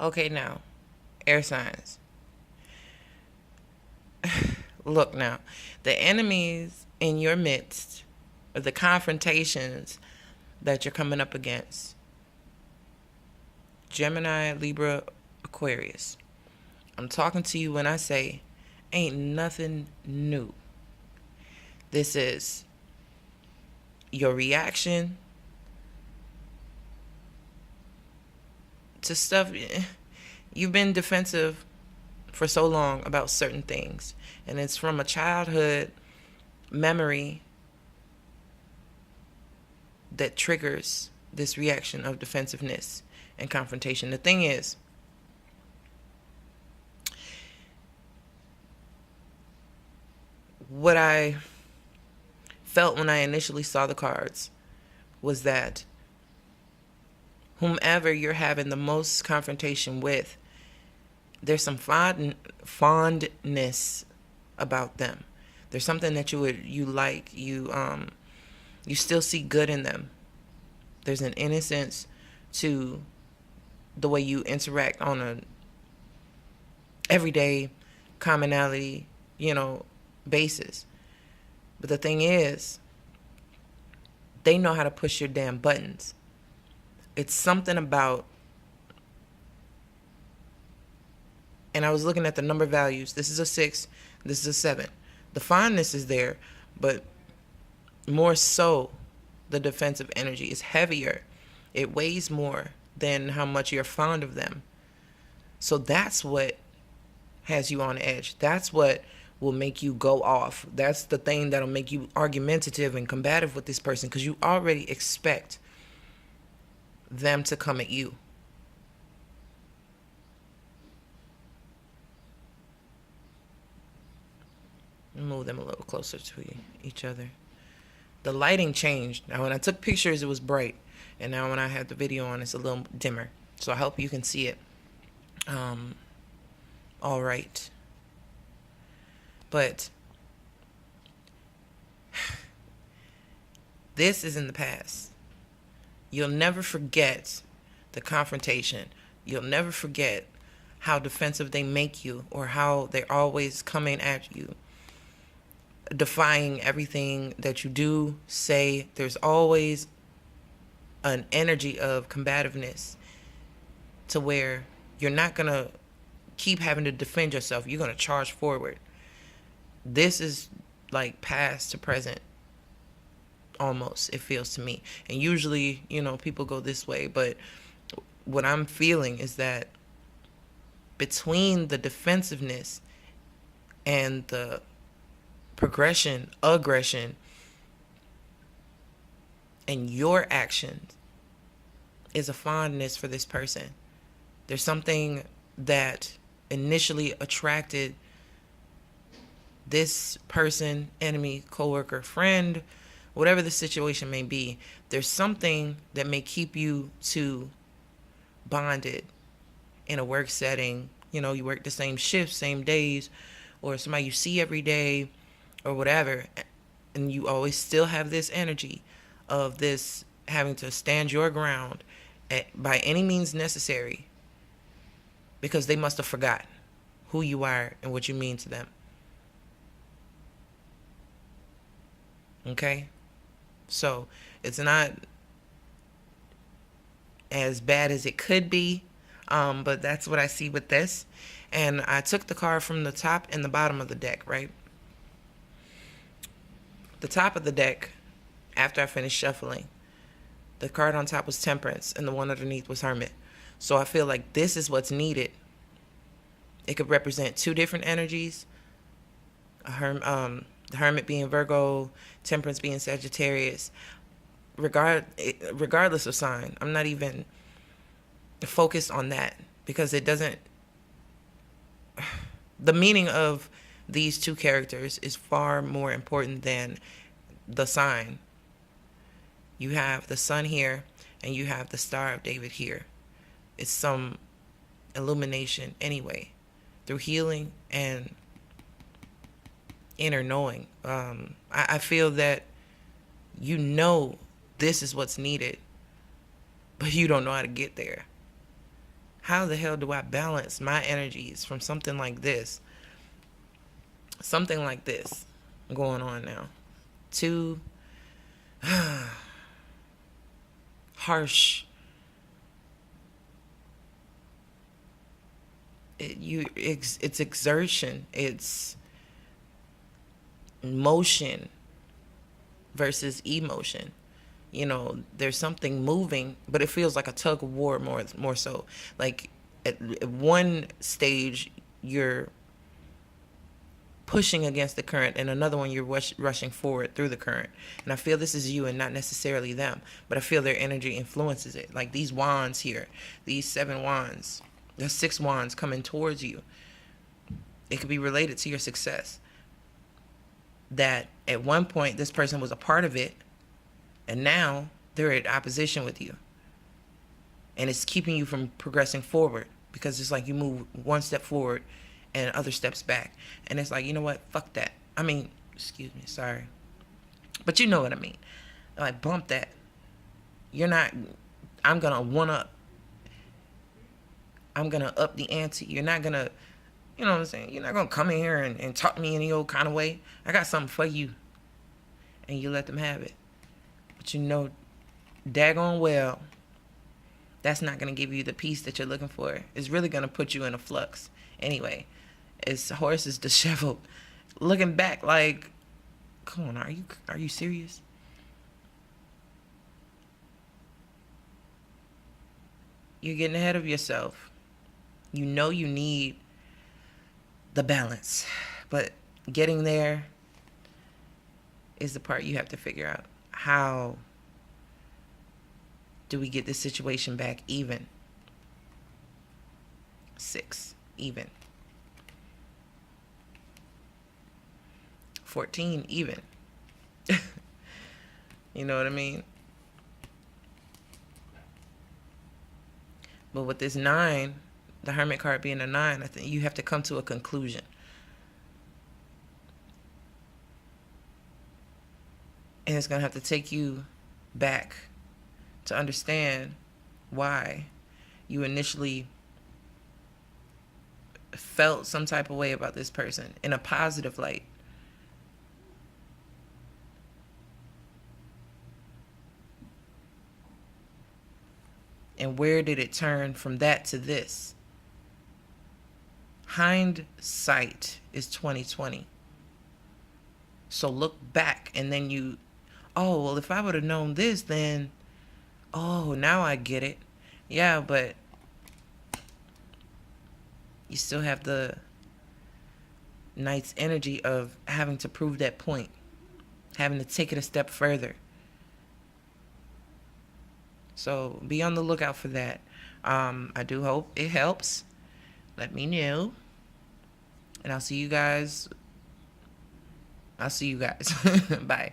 Okay, now, air signs. Look now, the enemies in your midst, or the confrontations that you're coming up against, Gemini, Libra, Aquarius. I'm talking to you when I say, ain't nothing new. This is your reaction to stuff. You've been defensive for so long about certain things, and it's from a childhood memory that triggers this reaction of defensiveness and confrontation. The thing is, what I felt when I initially saw the cards was that whomever you're having the most confrontation with, there's some fondness about them. There's something that you like, you still see good in them. There's an innocence to the way you interact on a everyday commonality, basis. But the thing is, they know how to push your damn buttons. It's something about, and I was looking at the number values. This is a 6, this is a 7. The fondness is there, but more so the defensive energy is heavier. It weighs more than how much you're fond of them. So that's what has you on edge. That's what will make you go off. That's the thing that'll make you argumentative and combative with this person, because you already expect them to come at you. Move them a little closer to each other. The lighting changed. Now, when I took pictures, it was bright. And now when I have the video on, it's a little dimmer. So I hope you can see it. All right. But this is in the past. You'll never forget the confrontation. You'll never forget how defensive they make you, or how they're always coming at you, defying everything that you do, say. There's always an energy of combativeness to where you're not going to keep having to defend yourself. You're going to charge forward. This is like past to present, almost, it feels to me. And usually, people go this way, but what I'm feeling is that between the defensiveness and the aggression, and your actions is a fondness for this person. There's something that initially attracted this person, enemy, coworker, friend, whatever the situation may be. There's something that may keep you two bonded in a work setting. You work the same shifts, same days, or somebody you see every day, or whatever, and you always still have this energy of this having to stand your ground by any means necessary, because they must have forgotten who you are and what you mean to them. Okay? So it's not as bad as it could be, but that's what I see with this. And I took the card from the top and the bottom of the deck, right? The top of the deck, after I finished shuffling, the card on top was Temperance and the one underneath was Hermit. So I feel like this is what's needed. It could represent two different energies. The Hermit being Virgo, Temperance being Sagittarius. Regardless of sign, I'm not even focused on that, because it doesn't. The meaning of these two characters is far more important than the sign. You have the sun here, and you have the Star of David here. It's some illumination anyway, through healing and inner knowing. I feel that this is what's needed, but you don't know how to get there. How the hell do I balance my energies from something like this? Something like this going on now. To harsh. It's exertion. It's motion versus emotion. There's something moving, but it feels like a tug of war more so. Like at one stage you're pushing against the current, and another one you're rushing forward through the current. And I feel this is you and not necessarily them, but I feel their energy influences it. Like these wands here, these 7 wands, the 6 wands coming towards you. It could be related to your success. That at one point this person was a part of it, and now they're at opposition with you. And it's keeping you from progressing forward, because it's like you move one step forward and other steps back. And it's like, you know what? Fuck that. I mean, excuse me, sorry. But you know what I mean. Like, bump that. You're not, I'm going to up the ante. You're not going to, you know what I'm saying? You're not going to come in here and talk to me any old kind of way. I got something for you. And you let them have it. But you know daggone well, that's not going to give you the peace that you're looking for. It's really going to put you in a flux. Anyway, his horse is disheveled, looking back like, come on, are you serious? You're getting ahead of yourself. You know you need the balance, but getting there is the part you have to figure out. How do we get this situation back even? 6, even. 14, even. You know what I mean? But with this 9, the Hermit card being a 9, I think you have to come to a conclusion. And it's going to have to take you back to understand why you initially felt some type of way about this person in a positive light. And where did it turn from that to this? Hindsight is 2020. So look back, and then oh, well, if I would have known this, then, oh, now I get it. Yeah, but you still have the Knight's energy of having to prove that point, having to take it a step further. So be on the lookout for that. I do hope it helps. Let me know. And I'll see you guys. Bye.